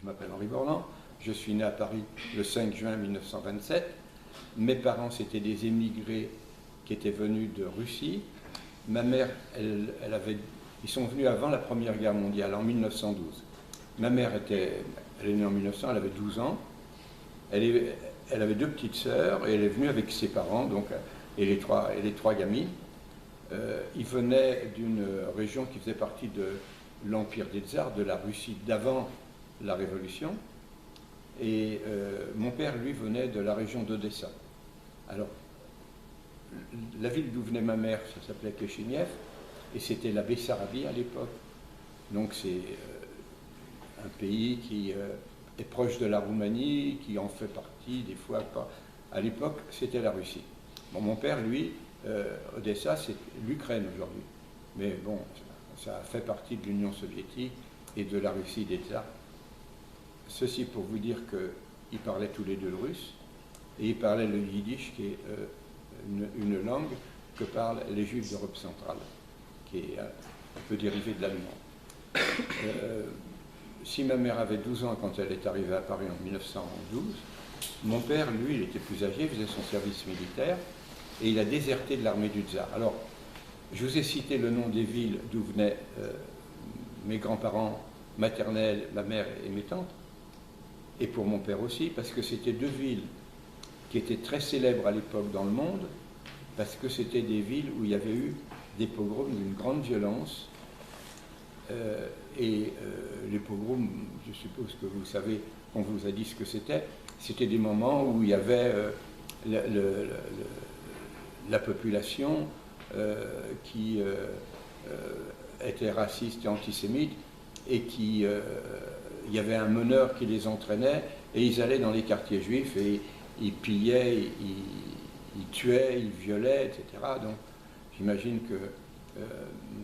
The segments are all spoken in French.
m'appelle Henri Borland. Je suis né à Paris le 5 juin 1927. Mes parents, c'était des émigrés qui étaient venus de Russie. Ma mère, ils sont venus avant la Première Guerre mondiale, en 1912. Ma mère elle est née en 1900, elle avait 12 ans. Elle avait deux petites sœurs et elle est venue avec ses parents, donc, et les trois gamines. Ils venaient d'une région qui faisait partie de l'Empire des Tsars, de la Russie d'avant la Révolution. Et mon père, lui, venait de la région d'Odessa. Alors, la ville d'où venait ma mère, ça s'appelait Kishinev, et c'était la Bessarabie à l'époque. Donc c'est un pays qui est proche de la Roumanie, qui en fait partie des fois pas. À l'époque, c'était la Russie. Bon, mon père, lui, Odessa, c'est l'Ukraine aujourd'hui. Mais bon, ça a fait partie de l'Union soviétique et de la Russie des Tsars. Ceci pour vous dire qu'ils parlaient tous les deux le russe, et ils parlaient le yiddish, qui est une langue que parlent les Juifs d'Europe centrale, qui est un peu dérivée de l'allemand. Si ma mère avait 12 ans quand elle est arrivée à Paris en 1912, mon père, lui, il était plus âgé, il faisait son service militaire, et il a déserté de l'armée du Tsar. Alors, je vous ai cité le nom des villes d'où venaient mes grands-parents maternels, ma mère et mes tantes, et pour mon père aussi, parce que c'était deux villes qui étaient très célèbres à l'époque dans le monde, parce que c'était des villes où il y avait eu des pogroms d'une grande violence. Les pogroms, je suppose que vous savez, on vous a dit ce que c'était des moments où il y avait la population qui était raciste et antisémite, et il y avait un meneur qui les entraînait, et ils allaient dans les quartiers juifs, et ils pillaient, ils tuaient, ils violaient, etc. Donc j'imagine que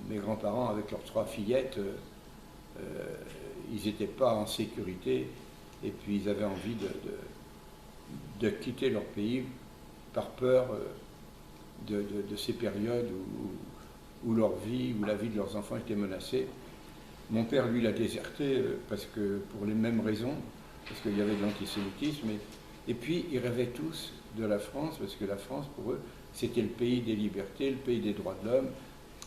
mes grands-parents, avec leurs trois fillettes, ils n'étaient pas en sécurité, et puis ils avaient envie de quitter leur pays par peur de ces périodes où leur vie, où la vie de leurs enfants était menacée. Mon père, lui, l'a déserté parce que, pour les mêmes raisons, parce qu'il y avait de l'antisémitisme, et puis ils rêvaient tous de la France, parce que la France, pour eux, c'était le pays des libertés, le pays des droits de l'homme,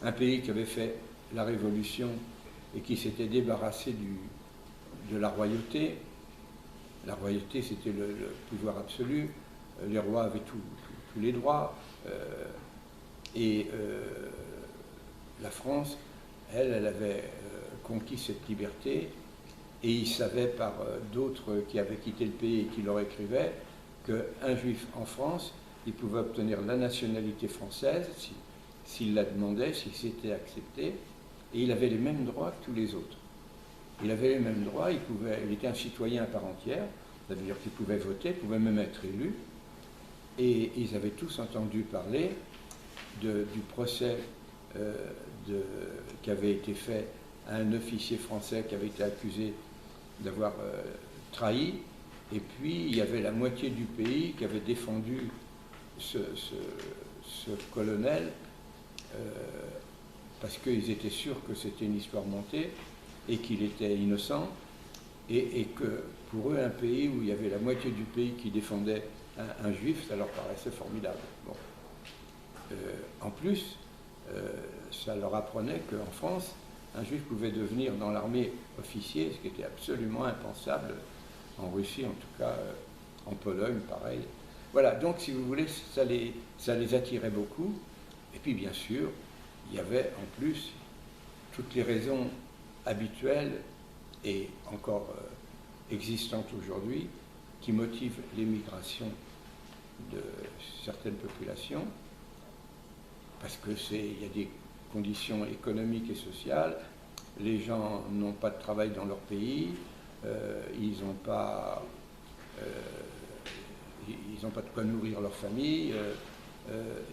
un pays qui avait fait la Révolution et qui s'était débarrassé de la royauté. La royauté, c'était le pouvoir absolu, les rois avaient tous les droits, la France, elle avait conquis cette liberté, et ils savaient par d'autres qui avaient quitté le pays et qui leur écrivaient qu'un juif en France, il pouvait obtenir la nationalité française s'il la demandait, si c'était accepté, et il avait les mêmes droits que tous les autres. Il avait les mêmes droits, il était un citoyen à part entière, c'est-à-dire qu'il pouvait voter, il pouvait même être élu, et ils avaient tous entendu parler du procès qui avait été fait à un officier français qui avait été accusé d'avoir trahi, et puis il y avait la moitié du pays qui avait défendu ce colonel parce qu'ils étaient sûrs que c'était une histoire montée et qu'il était innocent, et que pour eux, un pays où il y avait la moitié du pays qui défendait un juif, ça leur paraissait formidable. Bon. En plus, ça leur apprenait qu'en France, un juif pouvait devenir dans l'armée officier, ce qui était absolument impensable en Russie, en tout cas en Pologne, pareil. Voilà, donc si vous voulez, ça les attirait beaucoup. Et puis bien sûr, il y avait en plus toutes les raisons habituelles et encore existantes aujourd'hui qui motivent l'émigration de certaines populations, parce que il y a des conditions économiques et sociales, les gens n'ont pas de travail dans leur pays, ils n'ont pas de quoi nourrir leur famille,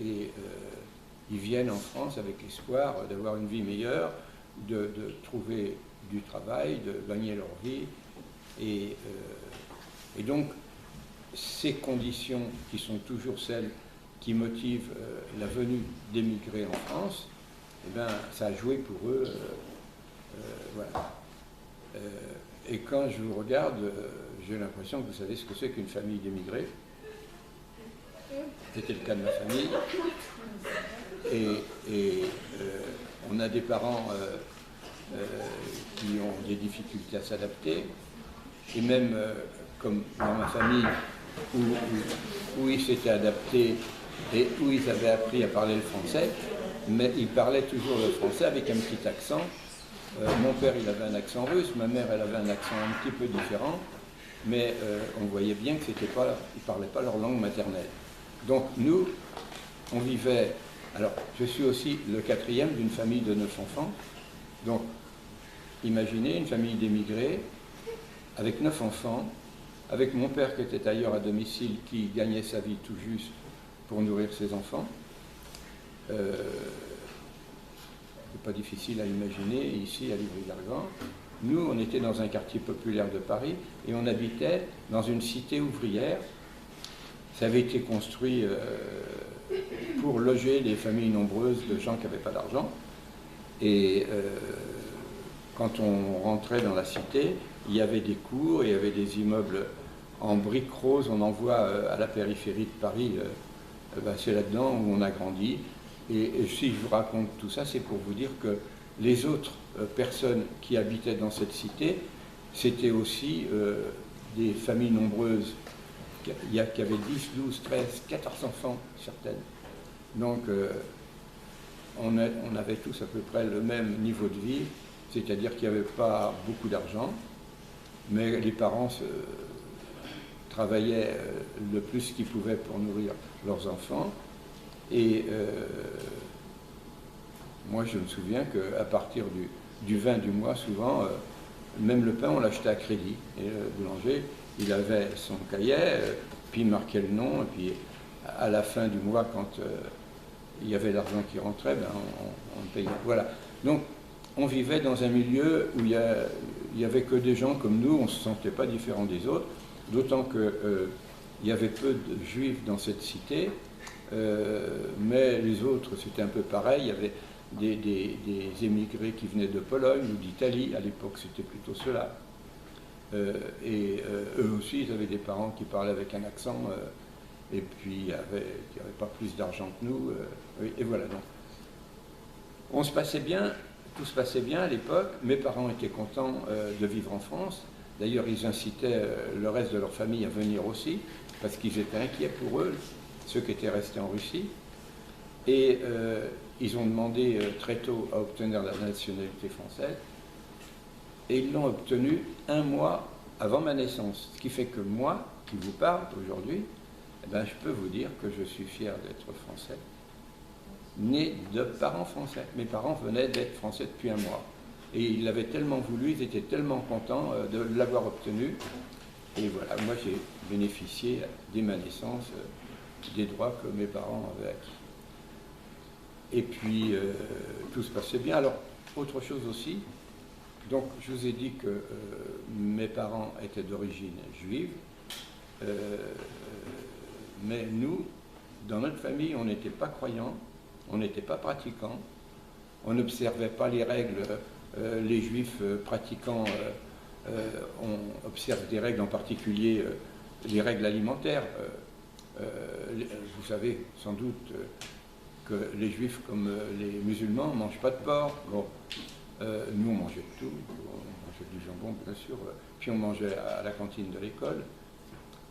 et ils viennent en France avec l'espoir d'avoir une vie meilleure, de trouver du travail, de gagner leur vie, et donc ces conditions qui sont toujours celles qui motivent la venue d'émigrés en France, eh bien, ça a joué pour eux, voilà. Et quand je vous regarde, j'ai l'impression que vous savez ce que c'est qu'une famille d'émigrés. C'était le cas de ma famille. Et on a des parents qui ont des difficultés à s'adapter. Et même comme dans ma famille, où ils s'étaient adaptés et où ils avaient appris à parler le français, mais ils parlaient toujours le français avec un petit accent. Mon père, il avait un accent russe, ma mère, elle avait un accent un petit peu différent, mais on voyait bien que c'était pas, ils ne parlaient pas leur langue maternelle. Donc nous, on vivait... Alors, je suis aussi le quatrième d'une famille de 9 enfants. Donc, imaginez une famille d'émigrés avec 9 enfants, avec mon père qui était ailleurs à domicile, qui gagnait sa vie tout juste pour nourrir ses enfants. C'est pas difficile à imaginer ici à Livry-Gargan. Nous, on était dans un quartier populaire de Paris et on habitait dans une cité ouvrière. Ça avait été construit pour loger les familles nombreuses de gens qui n'avaient pas d'argent. Et quand on rentrait dans la cité, il y avait des cours, il y avait des immeubles en briques roses. On en voit à la périphérie de Paris. C'est là-dedans où on a grandi. Et si je vous raconte tout ça, c'est pour vous dire que les autres personnes qui habitaient dans cette cité, c'était aussi des familles nombreuses qui avaient 10, 12, 13, 14 enfants, certaines. Donc, on avait tous à peu près le même niveau de vie, c'est-à-dire qu'il n'y avait pas beaucoup d'argent, mais les parents travaillaient le plus qu'ils pouvaient pour nourrir leurs enfants. Et moi, je me souviens qu'à partir du 20 du mois, souvent, même le pain, on l'achetait à crédit. Et le boulanger, il avait son cahier, puis il marquait le nom, et puis à la fin du mois, quand il y avait l'argent qui rentrait, ben, on payait. Voilà. Donc, on vivait dans un milieu où il n'y avait que des gens comme nous, on ne se sentait pas différents des autres, d'autant qu'il y avait peu de juifs dans cette cité, mais les autres, c'était un peu pareil. Il y avait des émigrés qui venaient de Pologne ou d'Italie, à l'époque c'était plutôt cela. Et eux aussi, ils avaient des parents qui parlaient avec un accent, et puis qui n'avaient pas plus d'argent que nous. Et voilà. Donc, on se passait bien, tout se passait bien à l'époque. Mes parents étaient contents de vivre en France. D'ailleurs, ils incitaient le reste de leur famille à venir aussi, parce qu'ils étaient inquiets pour eux, ceux qui étaient restés en Russie. Et ils ont demandé très tôt à obtenir la nationalité française. Et ils l'ont obtenue 1 mois avant ma naissance. Ce qui fait que moi, qui vous parle aujourd'hui, eh ben, je peux vous dire que je suis fier d'être français, né de parents français. Mes parents venaient d'être français depuis 1 mois. Et ils l'avaient tellement voulu, ils étaient tellement contents de l'avoir obtenu. Et voilà, moi j'ai bénéficié dès ma naissance des droits que mes parents avaient acquis. Et puis tout se passait bien. Alors, autre chose aussi, donc je vous ai dit que mes parents étaient d'origine juive, mais nous, dans notre famille, on n'était pas croyants, on n'était pas pratiquants, on n'observait pas les règles. Les juifs pratiquants, on observe des règles, en particulier les règles alimentaires. Vous savez sans doute que les juifs, comme les musulmans, ne mangent pas de porc. Bon, nous, on mangeait de tout. On mangeait du jambon, bien sûr. Puis on mangeait à la cantine de l'école.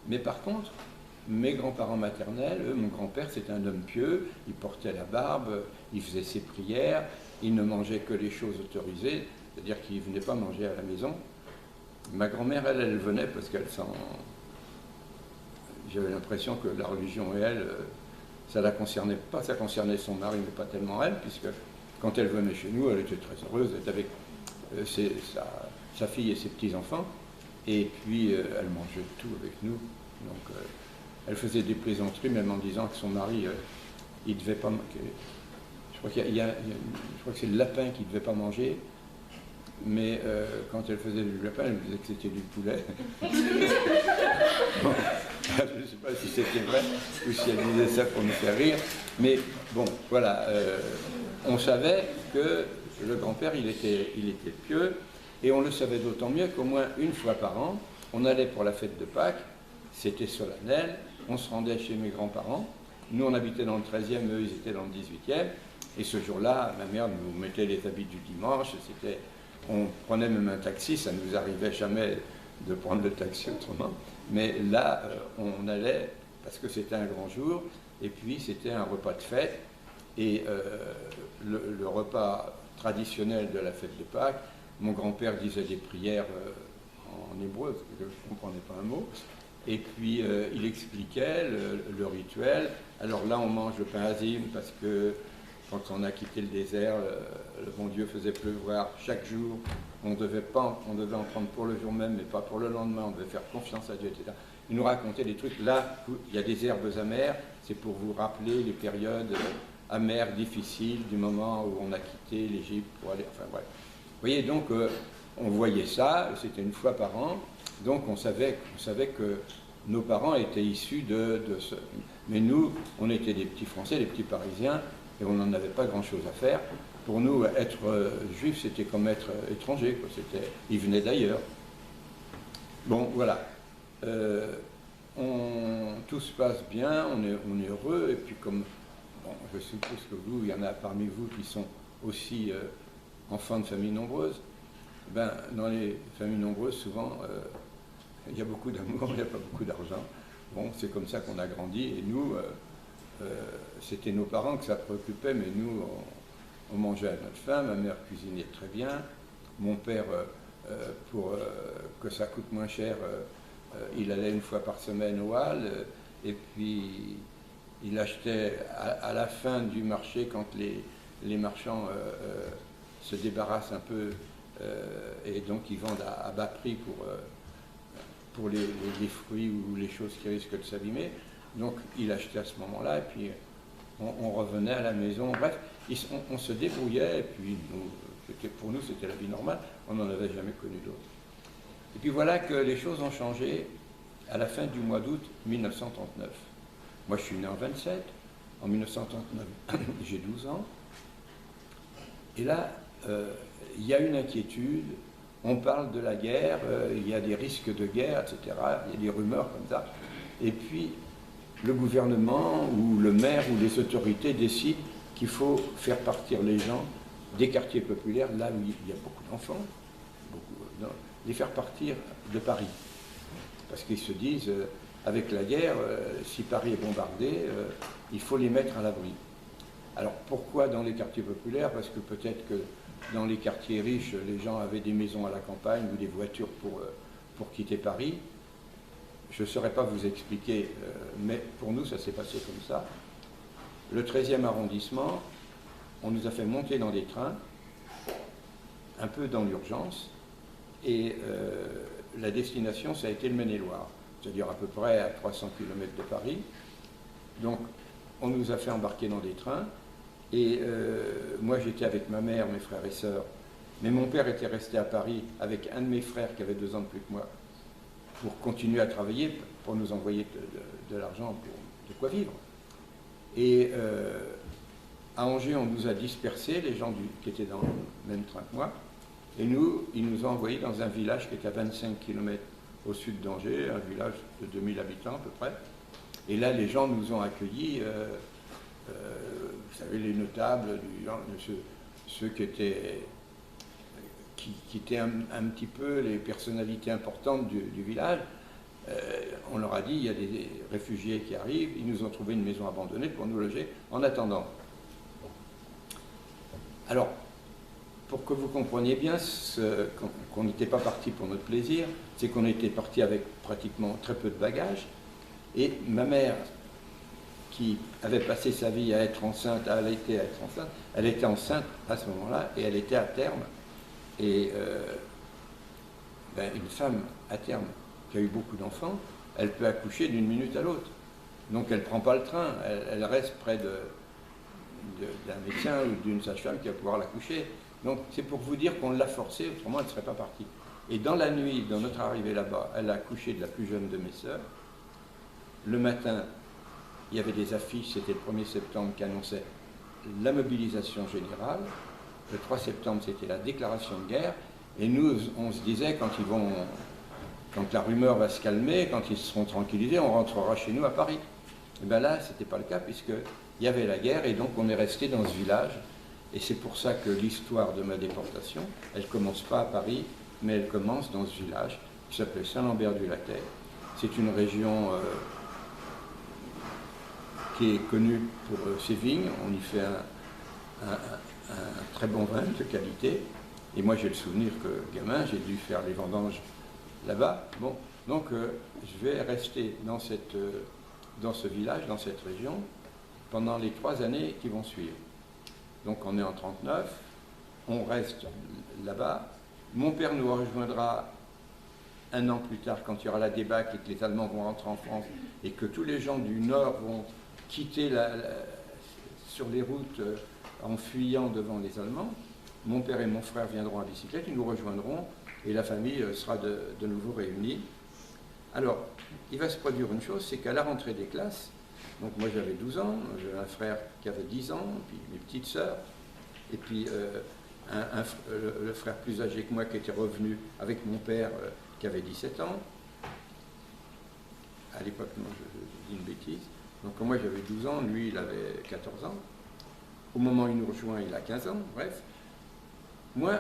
Mais par contre, mes grands-parents maternels, eux, mon grand-père, c'était un homme pieux. Il portait la barbe, il faisait ses prières. Il ne mangeait que les choses autorisées, c'est-à-dire qu'il ne venait pas manger à la maison. Ma grand-mère, elle venait parce qu'elle s'en... J'avais l'impression que la religion et elle, ça la concernait pas, ça concernait son mari, mais pas tellement elle, puisque quand elle venait chez nous, elle était très heureuse d'être avec sa fille et ses petits-enfants, et puis elle mangeait tout avec nous. Donc elle faisait des plaisanteries, même en disant que son mari, il devait pas... Je crois que c'est le lapin qui ne devait pas manger, mais quand elle faisait du lapin, elle disait que c'était du poulet. Bon, je ne sais pas si c'était vrai ou si elle disait ça pour nous faire rire, mais bon, voilà, on savait que le grand-père, il était pieux, Et on le savait d'autant mieux qu'au moins une fois par an, on allait pour la fête de Pâques, c'était solennel, on se rendait chez mes grands-parents. Nous, on habitait dans le 13e, eux, ils étaient dans le 18e. Et ce jour-là, ma mère nous mettait les habits du dimanche. On prenait même un taxi, ça ne nous arrivait jamais de prendre le taxi autrement. Mais là, on allait, parce que c'était un grand jour, et puis c'était un repas de fête. Et le repas traditionnel de la fête de Pâques, mon grand-père disait des prières en hébreu, parce que je ne comprenais pas un mot. Et puis il expliquait le rituel. Alors là, on mange le pain azim parce que quand on a quitté le désert, le bon Dieu faisait pleuvoir chaque jour. On devait en prendre pour le jour même, mais pas pour le lendemain. On devait faire confiance à Dieu, etc. Il nous racontait des trucs. Là, il y a des herbes amères. C'est pour vous rappeler les périodes amères, difficiles, du moment où on a quitté l'Égypte pour aller... Enfin, bref. Vous voyez, donc, on voyait ça. C'était une fois par an. Donc, on savait que nos parents étaient issus de ce... Mais nous, on était des petits Français, des petits Parisiens, et on n'en avait pas grand-chose à faire. Pour nous, être juif, c'était comme être étranger, quoi. Ils venaient d'ailleurs. Bon, voilà. Tout se passe bien, on est heureux, et puis comme, bon, je suppose que vous, il y en a parmi vous qui sont aussi enfants de familles nombreuses, ben, dans les familles nombreuses, souvent, il y a beaucoup d'amour, il n'y a pas beaucoup d'argent. Bon, c'est comme ça qu'on a grandi, et nous, c'était nos parents que ça préoccupait, mais nous, on mangeait à notre faim. Ma mère cuisinait très bien. Mon père, pour que ça coûte moins cher, il allait une fois par semaine au Halles, et puis il achetait à la fin du marché, quand les marchands se débarrassent un peu, et donc ils vendent à bas prix pour les fruits ou les choses qui risquent de s'abîmer. Donc il achetait à ce moment-là, et puis on revenait à la maison. Bref, on se débrouillait, et puis pour nous c'était la vie normale, on n'en avait jamais connu d'autre. Et puis voilà que les choses ont changé à la fin du mois d'août 1939. Moi je suis né en 27, en 1939 j'ai 12 ans, et là il y a une inquiétude. On parle de la guerre, il y a des risques de guerre, etc. Il y a des rumeurs comme ça. Et puis, le gouvernement ou le maire ou les autorités décident qu'il faut faire partir les gens des quartiers populaires, là où il y a beaucoup d'enfants, les faire partir de Paris. Parce qu'ils se disent, avec la guerre, si Paris est bombardé, il faut les mettre à l'abri. Alors, pourquoi dans les quartiers populaires? Parce que peut-être que dans les quartiers riches, les gens avaient des maisons à la campagne ou des voitures pour quitter Paris. Je ne saurais pas vous expliquer, mais pour nous, ça s'est passé comme ça. Le 13e arrondissement, on nous a fait monter dans des trains, un peu dans l'urgence, et la destination, ça a été le Maine-et-Loire, c'est-à-dire à peu près à 300 km de Paris. Donc, on nous a fait embarquer dans des trains. Et moi, j'étais avec ma mère, mes frères et sœurs. Mais mon père était resté à Paris avec un de mes frères qui avait 2 ans de plus que moi pour continuer à travailler, pour nous envoyer de l'argent pour de quoi vivre. Et à Angers, on nous a dispersés, les gens qui étaient dans le même train que moi. Et nous, ils nous ont envoyés dans un village qui est à 25 km au sud d'Angers, un village de 2000 habitants à peu près. Et là, les gens nous ont accueillis. Vous savez, les notables, ceux qui étaient un petit peu les personnalités importantes du village, on leur a dit, il y a des réfugiés qui arrivent, ils nous ont trouvé une maison abandonnée pour nous loger en attendant. Alors, pour que vous compreniez bien qu'on n'était pas parti pour notre plaisir, c'est qu'on était parti avec pratiquement très peu de bagages, et ma mère, qui avait passé sa vie à être enceinte, elle était enceinte à ce moment-là, et elle était à terme. Et une femme à terme qui a eu beaucoup d'enfants, elle peut accoucher d'une minute à l'autre. Donc elle ne prend pas le train, elle reste près d'un médecin ou d'une sage-femme qui va pouvoir l'accoucher. Donc c'est pour vous dire qu'on l'a forcée, autrement elle ne serait pas partie. Et dans la nuit, dans notre arrivée là-bas, elle a accouché de la plus jeune de mes sœurs. Le matin, il y avait des affiches, c'était le 1er septembre, qui annonçait la mobilisation générale. Le 3 septembre, c'était la déclaration de guerre. Et nous, on se disait, quand la rumeur va se calmer, quand ils seront tranquillisés, on rentrera chez nous à Paris. Et bien là, ce n'était pas le cas, puisqu'il y avait la guerre, et donc on est resté dans ce village. Et c'est pour ça que l'histoire de ma déportation, elle ne commence pas à Paris, mais elle commence dans ce village qui s'appelait Saint-Lambert-du-Latex. C'est une région qui est connue pour ses vignes. On y fait un très bon vin de qualité. Et moi, j'ai le souvenir que, gamin, j'ai dû faire les vendanges là-bas. Bon, donc, je vais rester dans ce village, dans cette région, pendant les 3 années qui vont suivre. Donc, on est en 1939, on reste là-bas. Mon père nous rejoindra 1 an plus tard, quand il y aura la débâcle et que les Allemands vont rentrer en France et que tous les gens du Nord vont quitter sur les routes en fuyant devant les Allemands. Mon père et mon frère viendront à bicyclette, ils nous rejoindront et la famille sera de nouveau réunie. Alors, il va se produire une chose, c'est qu'à la rentrée des classes, donc moi j'avais 12 ans, j'ai un frère qui avait 10 ans, puis mes petites sœurs, et puis le frère plus âgé que moi qui était revenu avec mon père qui avait 17 ans. À l'époque, non, je dis une bêtise. Donc moi j'avais 12 ans, lui il avait 14 ans. Au moment où il nous rejoint, il a 15 ans, bref. Moi,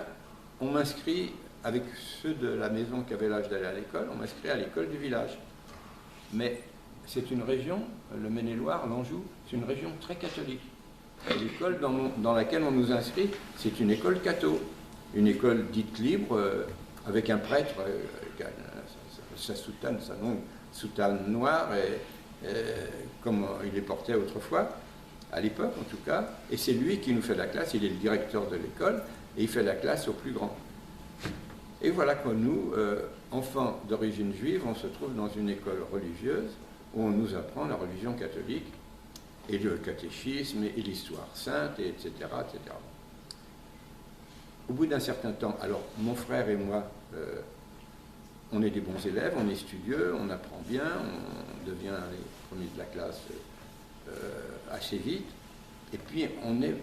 on m'inscrit, avec ceux de la maison qui avaient l'âge d'aller à l'école, on m'inscrit à l'école du village. Mais c'est une région, le Maine-et-Loire, l'Anjou, c'est une région très catholique. L'école dans laquelle on nous inscrit, c'est une école catho, une école dite libre, avec un prêtre, sa soutane, sa longue soutane noire, comme il les portait autrefois, à l'époque en tout cas, et c'est lui qui nous fait la classe, il est le directeur de l'école, et il fait la classe aux plus grands. Et voilà que nous, enfants d'origine juive, on se trouve dans une école religieuse où on nous apprend la religion catholique, et le catéchisme, et l'histoire sainte, et etc., etc. Au bout d'un certain temps, alors mon frère et moi, on est des bons élèves, on est studieux, on apprend bien, on devient les premiers de la classe assez vite, et puis on est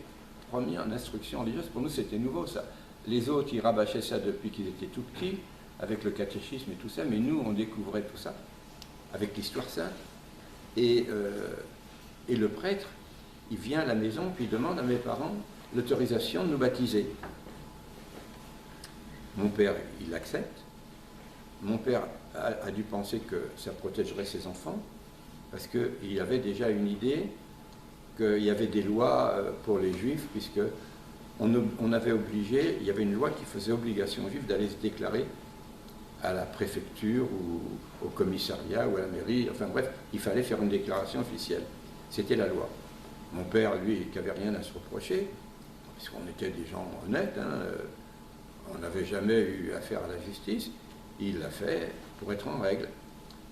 premier en instruction religieuse. Pour nous, c'était nouveau ça. Les autres, ils rabâchaient ça depuis qu'ils étaient tout petits, avec le catéchisme et tout ça, mais nous, on découvrait tout ça, avec l'histoire sainte. Et le prêtre, il vient à la maison, puis il demande à mes parents l'autorisation de nous baptiser. Mon père, il accepte. Mon père a dû penser que ça protégerait ses enfants, parce qu'il avait déjà une idée qu'il y avait des lois pour les juifs, puisque on avait obligé, il y avait une loi qui faisait obligation aux juifs d'aller se déclarer à la préfecture ou au commissariat ou à la mairie, enfin bref, il fallait faire une déclaration officielle. C'était la loi. Mon père, lui, qui n'avait rien à se reprocher, parce qu'on était des gens honnêtes, on n'avait jamais eu affaire à la justice, il l'a fait pour être en règle.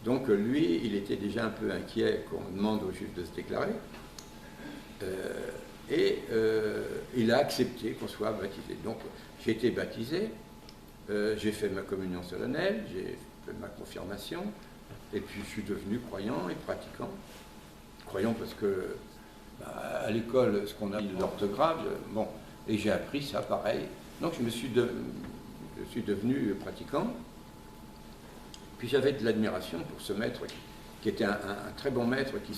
Donc lui, il était déjà un peu inquiet qu'on demande aux juifs de se déclarer, il a accepté qu'on soit baptisé. Donc j'ai été baptisé, j'ai fait ma communion solennelle, j'ai fait ma confirmation, et puis je suis devenu croyant et pratiquant. Croyant parce que à l'école, ce qu'on a dit de l'orthographe, bon, et j'ai appris ça pareil. Donc je suis devenu pratiquant. Puis j'avais de l'admiration pour ce maître qui était un très bon maître, qui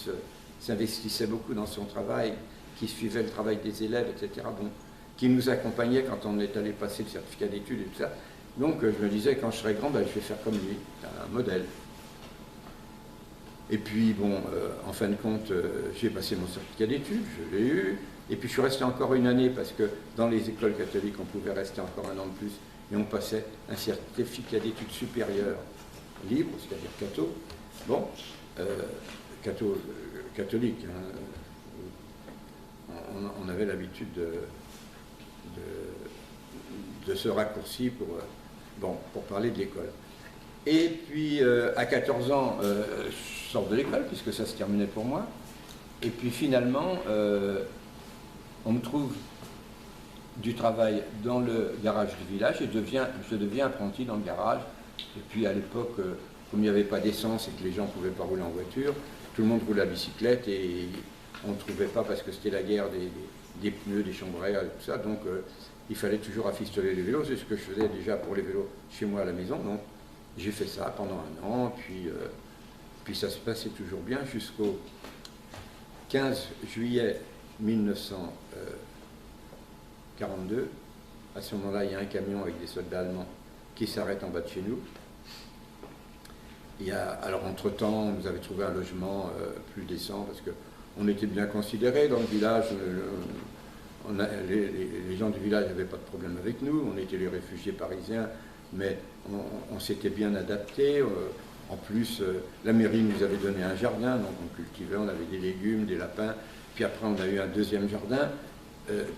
s'investissait beaucoup dans son travail, qui suivait le travail des élèves, etc. Bon, qui nous accompagnait quand on est allé passer le certificat d'études et tout ça. Donc je me disais, quand je serai grand, je vais faire comme lui, un modèle. Et puis bon, en fin de compte, j'ai passé mon certificat d'études, je l'ai eu, et puis je suis resté encore une année, parce que dans les écoles catholiques, on pouvait rester encore 1 an de plus, et on passait un certificat d'études supérieures libre, c'est-à-dire catho, bon, catholique, on avait l'habitude de ce raccourci pour parler de l'école. Et puis à 14 ans, je sors de l'école, puisque ça se terminait pour moi, et puis finalement, on me trouve du travail dans le garage du village, et je deviens apprenti dans le garage. Et puis à l'époque, comme il n'y avait pas d'essence et que les gens ne pouvaient pas rouler en voiture, tout le monde roulait à bicyclette et on ne trouvait pas, parce que c'était la guerre des pneus, des chambres à air et tout ça. Donc il fallait toujours rafistoler les vélos, c'est ce que je faisais déjà pour les vélos chez moi à la maison, donc j'ai fait ça pendant un an, puis ça se passait toujours bien jusqu'au 15 juillet 1942. À ce moment-là, il y a un camion avec des soldats allemands qui s'arrête en bas de chez nous. Alors entre-temps, on nous avait trouvé un logement plus décent parce qu'on était bien considérés dans le village. Les gens du village n'avaient pas de problème avec nous, on était les réfugiés parisiens, mais on s'était bien adaptés. En plus, la mairie nous avait donné un jardin, donc on cultivait, on avait des légumes, des lapins, puis après on a eu un deuxième jardin.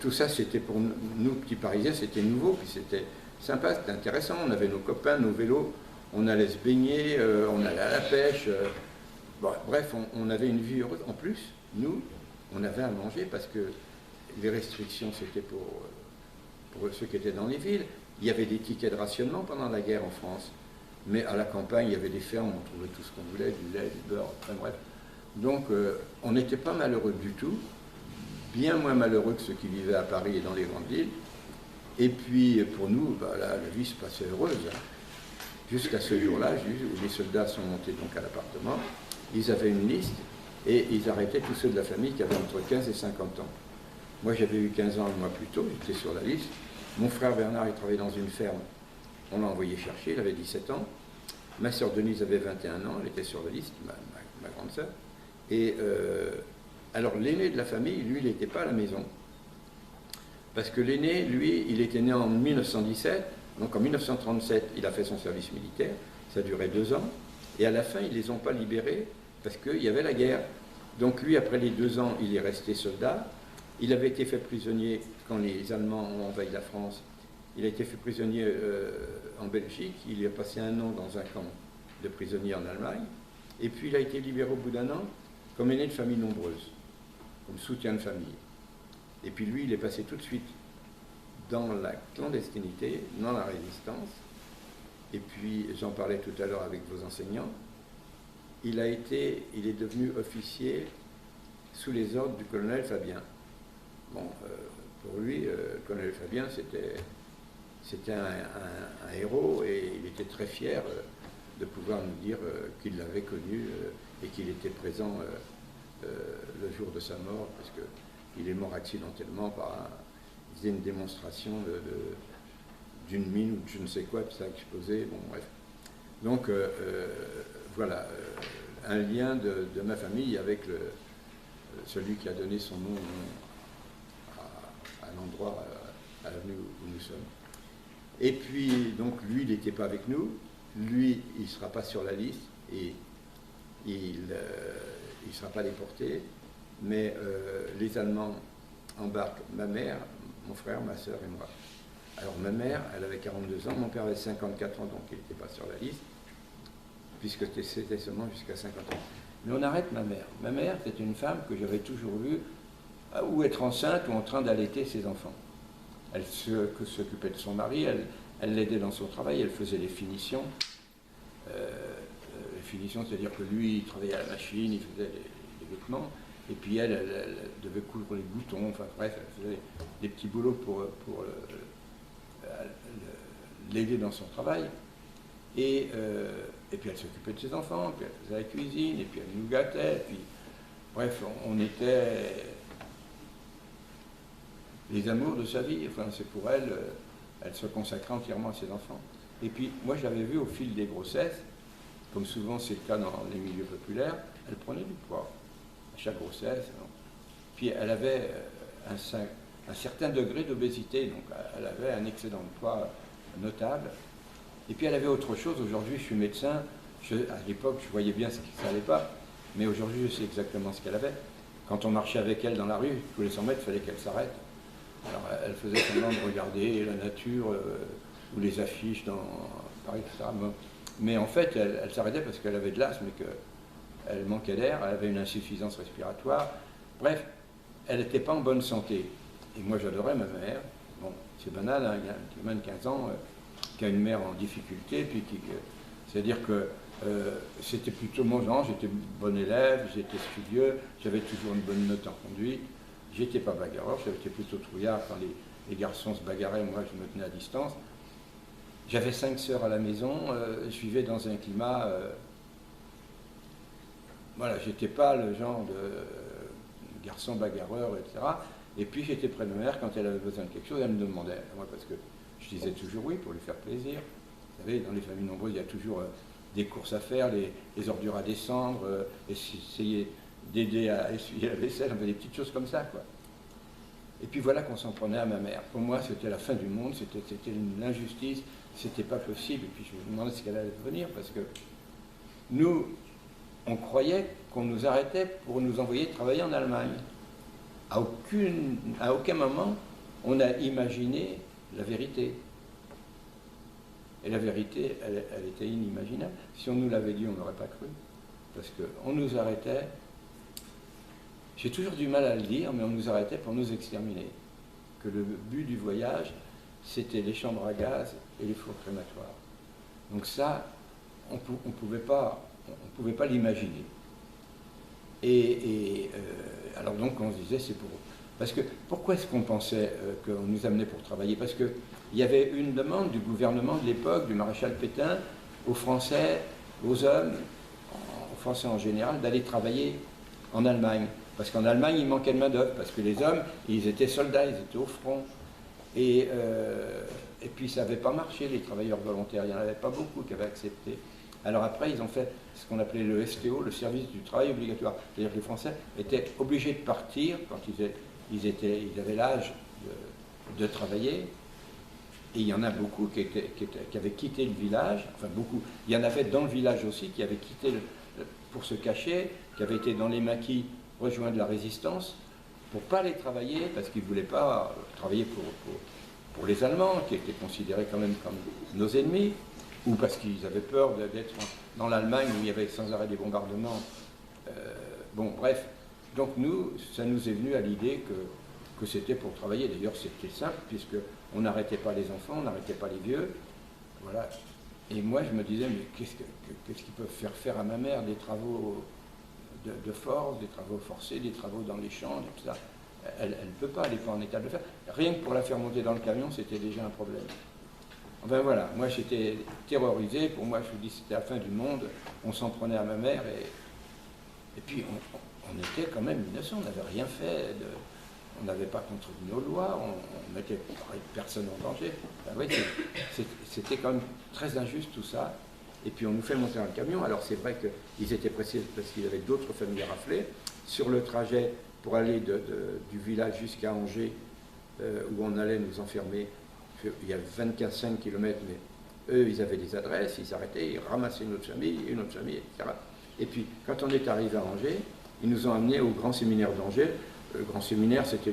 Tout ça, c'était pour nous, petits Parisiens, c'était nouveau, puis c'était sympa, c'était intéressant. On avait nos copains, nos vélos, on allait se baigner, on allait à la pêche. Bon, bref, on avait une vie heureuse. En plus, nous, on avait à manger parce que les restrictions, c'était pour ceux qui étaient dans les villes. Il y avait des tickets de rationnement pendant la guerre en France. Mais à la campagne, il y avait des fermes, on trouvait tout ce qu'on voulait, du lait, du beurre, enfin bref. Donc, on n'était pas malheureux du tout, bien moins malheureux que ceux qui vivaient à Paris et dans les grandes villes. Et puis, pour nous, la vie se passait heureuse. Jusqu'à ce jour-là, où les soldats sont montés donc à l'appartement, ils avaient une liste et ils arrêtaient tous ceux de la famille qui avaient entre 15 et 50 ans. Moi, j'avais eu 15 ans un mois plus tôt, j'étais sur la liste. Mon frère Bernard, il travaillait dans une ferme. On l'a envoyé chercher, il avait 17 ans. Ma sœur Denise avait 21 ans, elle était sur la liste, ma grande sœur. Et alors, l'aîné de la famille, lui, il n'était pas à la maison. Parce que l'aîné, lui, il était né en 1917. Donc en 1937, il a fait son service militaire, ça durait 2 ans, et à la fin, ils ne les ont pas libérés parce qu'il y avait la guerre. Donc lui, après les 2 ans, il est resté soldat. Il avait été fait prisonnier quand les Allemands ont envahi la France. Il a été fait prisonnier en Belgique, il a passé 1 an dans un camp de prisonniers en Allemagne, et puis il a été libéré au bout d'1 an comme aîné de famille nombreuse, comme soutien de famille. Et puis lui, il est passé tout de suite dans la clandestinité, dans la résistance, et puis j'en parlais tout à l'heure avec vos enseignants, il est devenu officier sous les ordres du colonel Fabien. Bon, pour lui, le colonel Fabien, c'était un héros, et il était très fier de pouvoir nous dire qu'il l'avait connu et qu'il était présent le jour de sa mort, parce qu'il est mort accidentellement par une démonstration d'une mine ou de je ne sais quoi, puis ça a explosé, bon bref. Donc voilà, un lien de ma famille avec celui qui a donné son nom à l'endroit, à l'avenue où nous sommes. Et puis, donc lui, il n'était pas avec nous, lui, il ne sera pas sur la liste, et il ne sera pas déporté, mais les Allemands embarquent ma mère, mon frère, ma soeur et moi. Alors ma mère, elle avait 42 ans, mon père avait 54 ans, donc il n'était pas sur la liste, puisque c'était seulement jusqu'à 50 ans. Mais on arrête ma mère. Ma mère, c'était une femme que j'avais toujours vue ou être enceinte ou en train d'allaiter ses enfants. Elle s'occupait de son mari, elle l'aidait dans son travail, elle faisait les finitions. Les finitions, c'est-à-dire que lui, il travaillait à la machine, il faisait les vêtements, et puis elle devait coudre les boutons, enfin bref, elle faisait des petits boulots pour l'aider dans son travail. Et puis elle s'occupait de ses enfants, puis elle faisait la cuisine, et puis elle nous gâtait, puis bref, on était les amours de sa vie. Enfin, c'est pour elle, elle se consacrait entièrement à ses enfants. Et puis moi, j'avais vu au fil des grossesses, comme souvent c'est le cas dans les milieux populaires, elle prenait du poids à chaque grossesse. Puis elle avait un certain degré d'obésité, donc elle avait un excédent de poids notable. Et puis elle avait autre chose. Aujourd'hui, je suis médecin. À l'époque, je voyais bien ce qui ne allait pas, mais aujourd'hui, je sais exactement ce qu'elle avait. Quand on marchait avec elle dans la rue, tous les 100 mètres, il fallait qu'elle s'arrête. Alors, elle faisait semblant de regarder la nature ou les affiches dans Paris, etc. Mais en fait, elle s'arrêtait parce qu'elle avait de l'asthme et qu'elle manquait d'air, elle avait une insuffisance respiratoire. Bref, elle n'était pas en bonne santé. Et moi, j'adorais ma mère. Bon, c'est banal, hein, il y a un gamin de 15 ans qui a une mère en difficulté, puis c'est-à-dire que c'était plutôt mon genre, j'étais bon élève, j'étais studieux, j'avais toujours une bonne note en conduite, j'étais pas bagarreur, j'étais plutôt trouillard quand les garçons se bagarraient, moi je me tenais à distance. J'avais 5 sœurs à la maison, je vivais dans un climat... voilà, j'étais pas le genre de garçon bagarreur, etc. Et puis j'étais près de ma mère, quand elle avait besoin de quelque chose, elle me demandait. Moi, parce que je disais toujours oui pour lui faire plaisir. Vous savez, dans les familles nombreuses, il y a toujours des courses à faire, les ordures à descendre, essayer d'aider à essuyer la vaisselle, des petites choses comme ça, quoi. Et puis voilà qu'on s'en prenait à ma mère. Pour moi, c'était la fin du monde, c'était une injustice, c'était pas possible. Et puis je me demandais ce qu'elle allait devenir, parce que nous, on croyait qu'on nous arrêtait pour nous envoyer travailler en Allemagne. À aucun moment, on a imaginé la vérité. Et la vérité, elle était inimaginable. Si on nous l'avait dit, on n'aurait pas cru. Parce qu'on nous arrêtait, j'ai toujours du mal à le dire, mais on nous arrêtait pour nous exterminer. Que le but du voyage, c'était les chambres à gaz et les fours crématoires. Donc ça, on ne pouvait pas l'imaginer. Alors donc on se disait, c'est pour eux. Parce que, pourquoi est-ce qu'on pensait qu'on nous amenait pour travailler? Parce qu'il y avait une demande du gouvernement de l'époque, du maréchal Pétain, aux Français, aux hommes, aux Français en général, d'aller travailler en Allemagne. Parce qu'en Allemagne, il manquait de main-d'œuvre, parce que les hommes, ils étaient soldats, ils étaient au front. Et puis ça n'avait pas marché, les travailleurs volontaires, il n'y en avait pas beaucoup qui avaient accepté. Alors après, ils ont fait ce qu'on appelait le STO, le service du travail obligatoire. C'est-à-dire que les Français étaient obligés de partir quand ils avaient l'âge de travailler. Et il y en a beaucoup qui avaient quitté le village, enfin beaucoup. Il y en avait dans le village aussi qui avaient quitté pour se cacher, qui avaient été dans les maquis rejoindre la résistance pour ne pas aller travailler, parce qu'ils ne voulaient pas travailler pour les Allemands, qui étaient considérés quand même comme nos ennemis, ou parce qu'ils avaient peur d'être dans l'Allemagne où il y avait sans arrêt des bombardements. Bon, bref. Donc nous, ça nous est venu à l'idée que c'était pour travailler. D'ailleurs, c'était simple, puisqu'on n'arrêtait pas les enfants, on n'arrêtait pas les vieux. Voilà. Et moi, je me disais, mais qu'est-ce qu'ils peuvent faire à ma mère? Des travaux de force, des travaux forcés, des travaux dans les champs, tout ça. Elle ne peut pas, elle n'est pas en état de le faire. Rien que pour la faire monter dans le camion, c'était déjà un problème. Enfin voilà, moi j'étais terrorisé, pour moi je vous dis c'était la fin du monde, on s'en prenait à ma mère et puis on était quand même innocents, on n'avait rien fait, on n'avait pas contredit nos lois, on mettait personne en danger. Ben oui, c'était quand même très injuste tout ça. Et puis on nous fait monter dans le camion, alors c'est vrai qu'ils étaient pressés parce qu'ils avaient d'autres familles à rafler. Sur le trajet pour aller du village jusqu'à Angers, où on allait nous enfermer, il y a 25 km, mais eux, ils avaient des adresses, ils s'arrêtaient, ils ramassaient une autre famille, etc. Et puis, quand on est arrivé à Angers, ils nous ont amenés au grand séminaire d'Angers. Le grand séminaire, c'était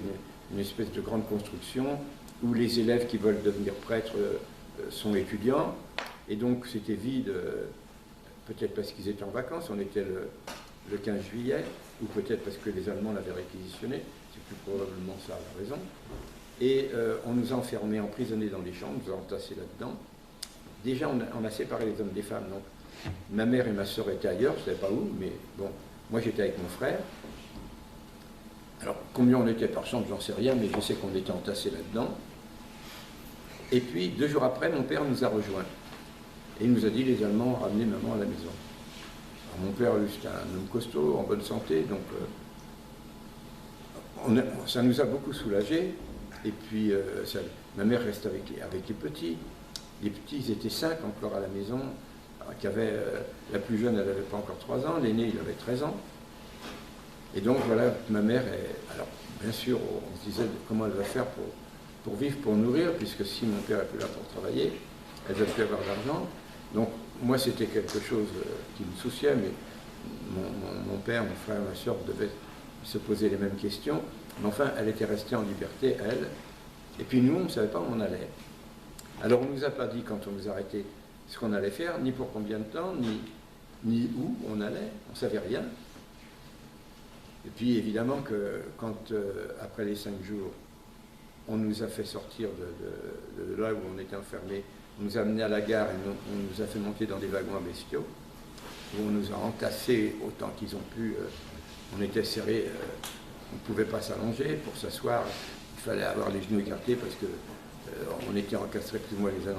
une espèce de grande construction où les élèves qui veulent devenir prêtres sont étudiants. Et donc, c'était vide, peut-être parce qu'ils étaient en vacances, on était le 15 juillet, ou peut-être parce que les Allemands l'avaient réquisitionné, c'est plus probablement ça la raison. Et on nous a enfermés, emprisonnés dans les chambres, nous a entassés là-dedans. Déjà, on a séparé les hommes des femmes. Donc, ma mère et ma soeur étaient ailleurs, je ne savais pas où, mais bon, moi j'étais avec mon frère. Alors, combien on était par chambre, j'en sais rien, mais je sais qu'on était entassés là-dedans. Et puis, 2 jours après, mon père nous a rejoints. Et il nous a dit, les Allemands ont ramené maman à la maison. Alors, mon père, lui, c'était un homme costaud, en bonne santé, donc ça nous a beaucoup soulagés. Et puis, ma mère reste avec les petits. Les petits, ils étaient 5 encore à la maison. La plus jeune, elle n'avait pas encore 3 ans. L'aîné, il avait 13 ans. Et donc, voilà, ma mère, alors, bien sûr, on se disait comment elle va faire pour vivre, pour nourrir, puisque si mon père n'est plus là pour travailler, elle ne va plus avoir d'argent. Donc, moi, c'était quelque chose qui me souciait, mais mon père, mon frère, ma soeur devaient se poser les mêmes questions. Mais enfin, elle était restée en liberté, elle. Et puis nous, on ne savait pas où on allait. Alors, on ne nous a pas dit, quand on nous arrêtait, ce qu'on allait faire, ni pour combien de temps, ni où on allait. On ne savait rien. Et puis, évidemment, que quand, après les 5 jours, on nous a fait sortir de là où on était enfermés, on nous a amenés à la gare et on nous a fait monter dans des wagons à bestiaux, où on nous a entassés autant qu'ils ont pu. On était serrés, on ne pouvait pas s'allonger pour s'asseoir. Il fallait avoir les genoux écartés parce que on était encastrés plus ou moins les uns